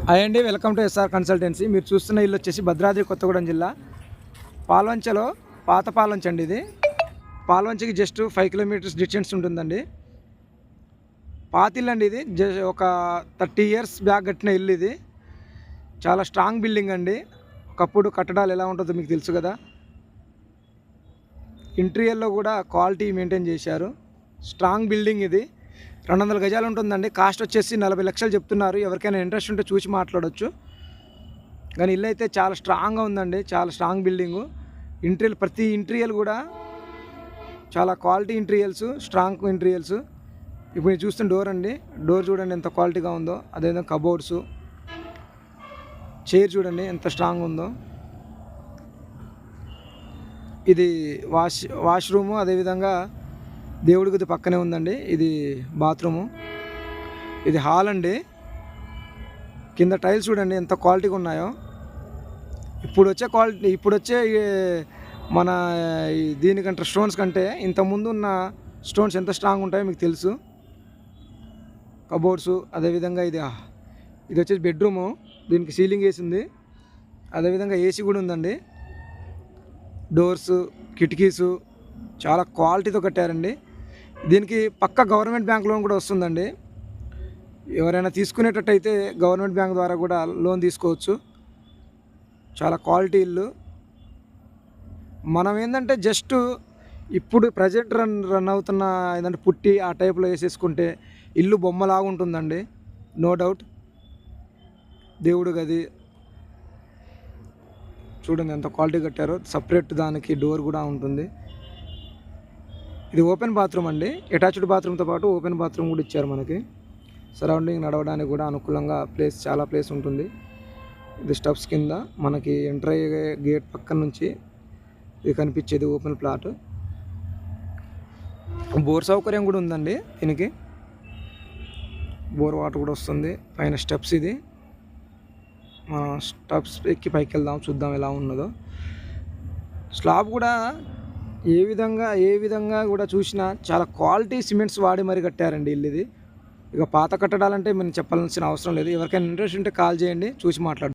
Hi అండి, welcome to SR consultancy. మీరు చూస్తున్న ఇల్లు వచ్చేసి భద్రాద్రి కొత్తగూడెం జిల్లా పాల్వంచలో పాత పాల్వంచ అండి. ఇది పాల్వంచకి జస్ట్ 5 కిలోమీటర్స్ డిస్టెన్స్ ఉంటుందండి. పాత ఇల్లు అండి. ఇది ఒక 30 ఇయర్స్ బ్యాక్ కట్టిన ఇల్లు. ఇది చాలా స్ట్రాంగ్ బిల్డింగ్ అండి. ఒకప్పుడు కట్టడాలు ఎలా ఉంటుందో మీకు తెలుసు కదా. ఇంటీరియర్లో కూడా క్వాలిటీ మెయింటైన్ చేశారు. Strong building. ఇది 200 గజాలు ఉంటుందండి. కాస్ట్ వచ్చేసి 40 లక్షలు చెప్తున్నారు. ఎవరికైనా ఇంట్రెస్ట్ ఉంటే చూసి మాట్లాడవచ్చు. కానీ ఇల్లు అయితే చాలా స్ట్రాంగ్గా ఉందండి. చాలా స్ట్రాంగ్ బిల్డింగు. ఇంటీరియర్ ప్రతి ఇంటీరియర్ కూడా చాలా క్వాలిటీ ఇంటీరియల్స్, స్ట్రాంగ్ ఇంటీరియల్స్. ఇప్పుడు మీరు చూస్తున్న డోర్ అండి. డోర్ చూడండి ఎంత క్వాలిటీగా ఉందో. అదేవిధంగా కబోర్డ్స్, చైర్ చూడండి ఎంత స్ట్రాంగ్ ఉందో. ఇది వాష్రూము, అదేవిధంగా దేవుడి గది పక్కనే ఉందండి. ఇది బాత్రూము. ఇది హాల్ అండి. కింద టైల్స్ చూడండి ఎంత క్వాలిటీగా ఉన్నాయో. ఇప్పుడు వచ్చే మన దీనికంటే స్టోన్స్ కంటే ఇంతకుముందు ఉన్న స్టోన్స్ ఎంత స్ట్రాంగ్ ఉంటాయో మీకు తెలుసు. కబోర్డ్స్, అదేవిధంగా ఇది వచ్చేసి బెడ్రూము. దీనికి సీలింగ్ వేసింది. అదేవిధంగా ఏసీ కూడా ఉందండి. డోర్స్, కిటికీసు చాలా క్వాలిటీతో కట్టారండి. దీనికి పక్క గవర్నమెంట్ బ్యాంక్ లోన్ కూడా వస్తుందండి. ఎవరైనా తీసుకునేటట్టయితే గవర్నమెంట్ బ్యాంక్ ద్వారా కూడా లోన్ తీసుకోవచ్చు. చాలా క్వాలిటీ ఇల్లు. మనం ఏంటంటే జస్ట్ ఇప్పుడు ప్రజెంట్ రన్ అవుతున్న ఏదంటే పుట్టి ఆ టైప్లో వేసేసుకుంటే ఇల్లు బొమ్మలాగా ఉంటుందండి. No doubt. దేవుడు గది చూడండి ఎంత క్వాలిటీ కట్టారో. సపరేట్ దానికి డోర్ కూడా ఉంటుంది. ఇది ఓపెన్ బాత్రూమ్ అండి. అటాచ్డ్ బాత్రూమ్తో పాటు ఓపెన్ బాత్రూమ్ కూడా ఇచ్చారు మనకి. సరౌండింగ్ నడవడానికి కూడా అనుకూలంగా చాలా ప్లేస్ ఉంటుంది. ఇది స్టెప్స్ కింద మనకి ఎంటర్ అయ్యే గేట్ పక్కన నుంచి ఇది కనిపించేది ఓపెన్ ప్లాట్. బోర్ సౌకర్యం కూడా ఉందండి. దీనికి బోర్ వాటర్ కూడా వస్తుంది. పైన స్టెప్స్. ఇది మనం స్టెప్స్ ఎక్కి పైకి వెళ్దాం, చూద్దాం ఎలా ఉన్నదో. స్లాబ్ కూడా ఏ విధంగా కూడా చూసినా చాలా క్వాలిటీ సిమెంట్స్ వాడి మరి కట్టారండి ఇల్లు. ఇది ఇక పాత కట్టడాలంటే మనం చెప్పాల్సిన అవసరం లేదు. ఎవరికైనా ఇంట్రెస్ట్ ఉంటే కాల్ చేయండి, చూసి మాట్లాడండి.